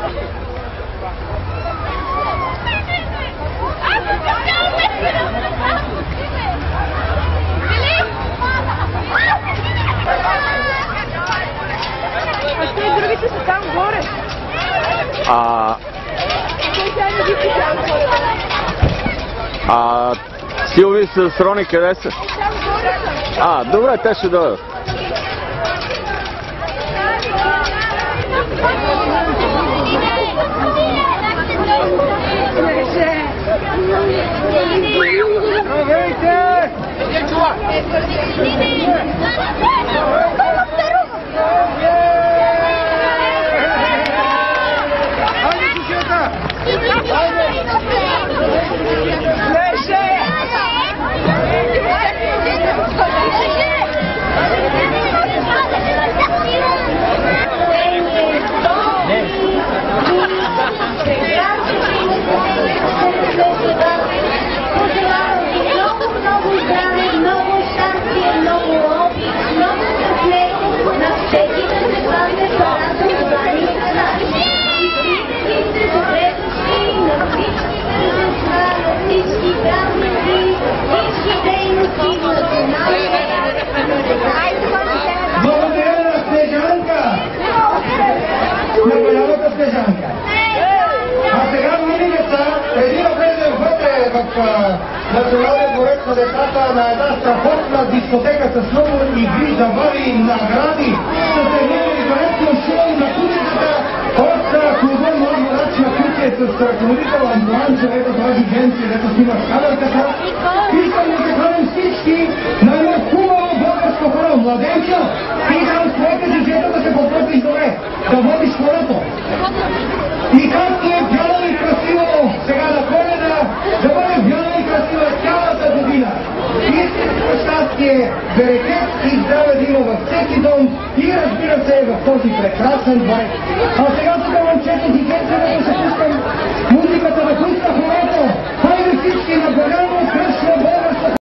А те другите са там горе. Силви с Рони къде са? Добре, те ще дойдат. Национален проект на децата на една страхотна дискотека с много игри, забави, награди, с едни великолепно шоу на кучетата от клуба Млади Рачна куче с ръководител Антуан, човека тази женци, дето снима камерката. Искам да захвалям всички на едно хубаво българско хоро. Младенчо, ти там с твоите житета да се подготвиш добре, да водиш хорото. И както е бяло и красиво сега на Коледа, да бъде бяло и красиво цялата година. Истинско щастие, берекет и здраве да има във всеки дом и разбира се в този прекрасен двор. А сега